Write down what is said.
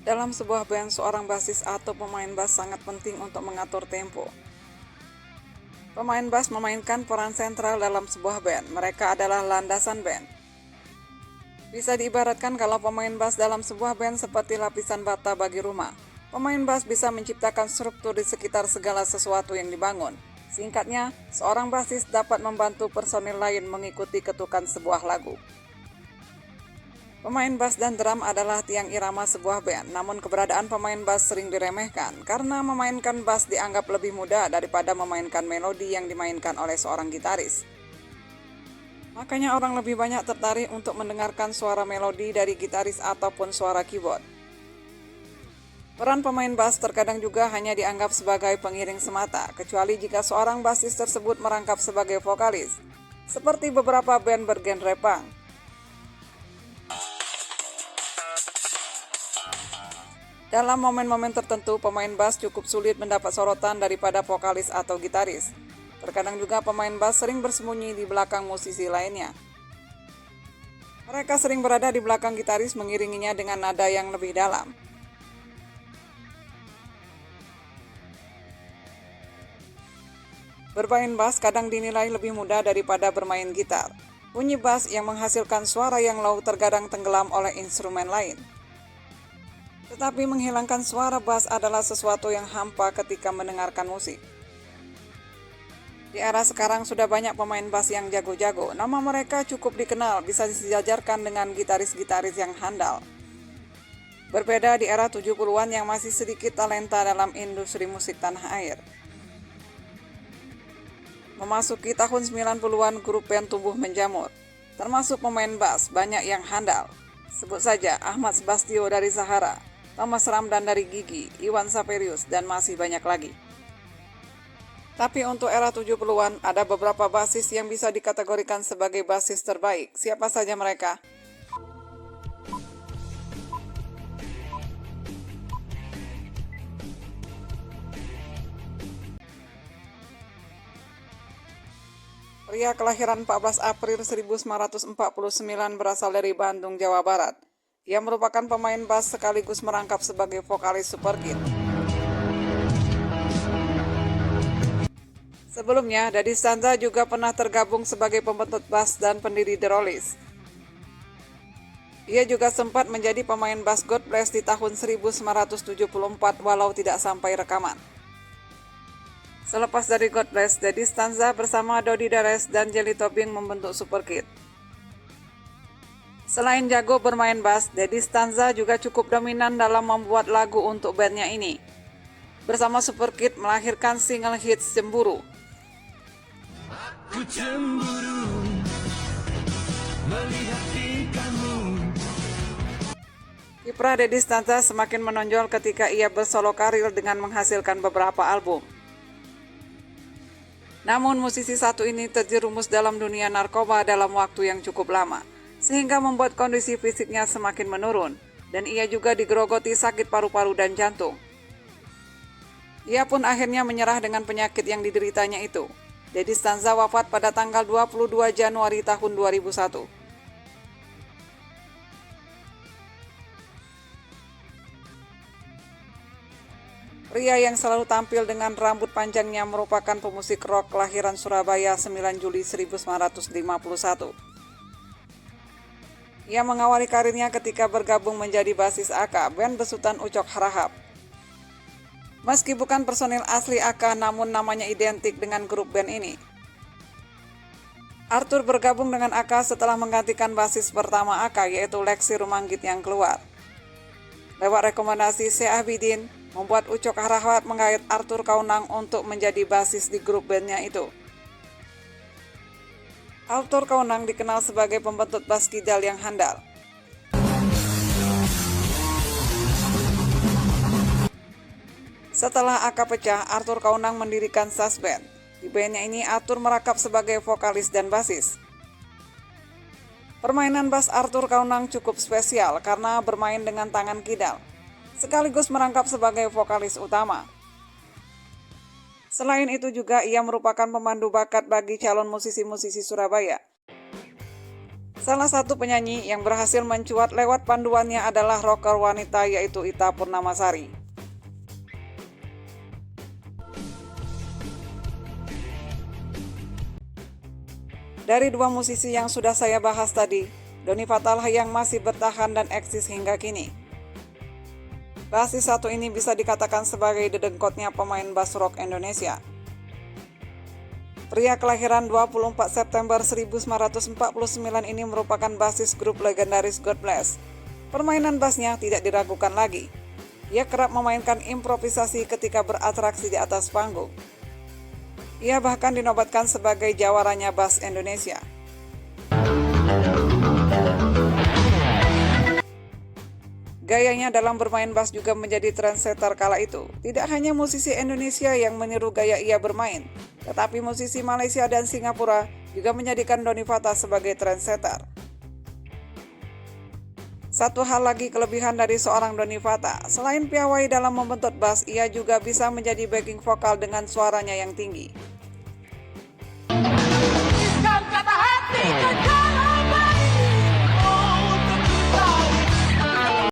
Dalam sebuah band, seorang basis atau pemain bass sangat penting untuk mengatur tempo. Pemain bass memainkan peran sentral dalam sebuah band. Mereka adalah landasan band. Bisa diibaratkan kalau pemain bass dalam sebuah band seperti lapisan bata bagi rumah. Pemain bass bisa menciptakan struktur di sekitar segala sesuatu yang dibangun. Singkatnya, seorang basis dapat membantu personil lain mengikuti ketukan sebuah lagu. Pemain bass dan drum adalah tiang irama sebuah band, namun keberadaan pemain bass sering diremehkan karena memainkan bass dianggap lebih mudah daripada memainkan melodi yang dimainkan oleh seorang gitaris. Makanya orang lebih banyak tertarik untuk mendengarkan suara melodi dari gitaris ataupun suara keyboard. Peran pemain bass terkadang juga hanya dianggap sebagai pengiring semata, kecuali jika seorang basis tersebut merangkap sebagai vokalis, seperti beberapa band bergenre punk. Dalam momen-momen tertentu, pemain bass cukup sulit mendapat sorotan daripada vokalis atau gitaris. Terkadang juga pemain bass sering bersembunyi di belakang musisi lainnya. Mereka sering berada di belakang gitaris mengiringinya dengan nada yang lebih dalam. Bermain bass kadang dinilai lebih mudah daripada bermain gitar. Bunyi bass yang menghasilkan suara yang low terkadang tenggelam oleh instrumen lain. Tetapi menghilangkan suara bass adalah sesuatu yang hampa ketika mendengarkan musik. Di era sekarang sudah banyak pemain bass yang jago-jago. Nama mereka cukup dikenal, bisa disejajarkan dengan gitaris-gitaris yang handal. Berbeda di era 70-an yang masih sedikit talenta dalam industri musik tanah air. Memasuki tahun 90-an, grup band tumbuh menjamur. Termasuk pemain bass, banyak yang handal. Sebut saja Ahmad Subastio dari Sahara, Thomas Ramdhan dari Gigi, Iwan Saperius, dan masih banyak lagi. Tapi untuk era 70-an, ada beberapa basis yang bisa dikategorikan sebagai basis terbaik. Siapa saja mereka? Pria kelahiran 14 April 1949 berasal dari Bandung, Jawa Barat. Ia merupakan pemain bass sekaligus merangkap sebagai vokalis Superkid. Sebelumnya, Daddy Stanza juga pernah tergabung sebagai pembentuk bass dan pendiri The Rollies. Ia juga sempat menjadi pemain bass God Bless di tahun 1974 walau tidak sampai rekaman. Selepas dari God Bless, Daddy Stanza bersama Dodi Dares dan Jelly Tobing membentuk Superkid. Selain jago bermain bass, Daddy Stanza juga cukup dominan dalam membuat lagu untuk bandnya ini. Bersama Superkid melahirkan single hits Cemburu. Aku cemburu melihat tingkahmu. Kiprah Daddy Stanza semakin menonjol ketika ia bersolo karir dengan menghasilkan beberapa album. Namun musisi satu ini terjerumus dalam dunia narkoba dalam waktu yang cukup lama, sehingga membuat kondisi fisiknya semakin menurun, dan ia juga digerogoti sakit paru-paru dan jantung. Ia pun akhirnya menyerah dengan penyakit yang dideritanya itu. Daddy Stanza wafat pada tanggal 22 Januari tahun 2001. Pria yang selalu tampil dengan rambut panjangnya merupakan pemusik rock kelahiran Surabaya 9 Juli 1951. Ia mengawali karirnya ketika bergabung menjadi basis AK, band besutan Ucok Harahap. Meski bukan personil asli AK, namun namanya identik dengan grup band ini. Arthur bergabung dengan AK setelah menggantikan basis pertama AK, yaitu Lexi Rumanggit yang keluar. Lewat rekomendasi Syekh Abidin, membuat Ucok Harahap menggait Arthur Kaunang untuk menjadi basis di grup bandnya itu. Arthur Kaunang dikenal sebagai pembentuk bass kidal yang handal. Setelah AK pecah, Arthur Kaunang mendirikan Sass Band. Di bandnya ini, Arthur merangkap sebagai vokalis dan basis. Permainan bass Arthur Kaunang cukup spesial karena bermain dengan tangan kidal, sekaligus merangkap sebagai vokalis utama. Selain itu juga ia merupakan pemandu bakat bagi calon musisi-musisi Surabaya. Salah satu penyanyi yang berhasil mencuat lewat panduannya adalah rocker wanita yaitu Ita Purnamasari. Dari dua musisi yang sudah saya bahas tadi, Doni Fatal yang masih bertahan dan eksis hingga kini. Basis satu ini bisa dikatakan sebagai dedengkotnya pemain bass rock Indonesia. Pria kelahiran 24 September 1949 ini merupakan basis grup legendaris God Bless. Permainan bassnya tidak diragukan lagi. Ia kerap memainkan improvisasi ketika beratraksi di atas panggung. Ia bahkan dinobatkan sebagai jawaranya bass Indonesia. Gayanya dalam bermain bass juga menjadi trendsetter kala itu. Tidak hanya musisi Indonesia yang meniru gaya ia bermain, tetapi musisi Malaysia dan Singapura juga menjadikan Doni Fatal sebagai trendsetter. Satu hal lagi kelebihan dari seorang Doni Fatal, selain piawai dalam membentuk bass, ia juga bisa menjadi backing vokal dengan suaranya yang tinggi.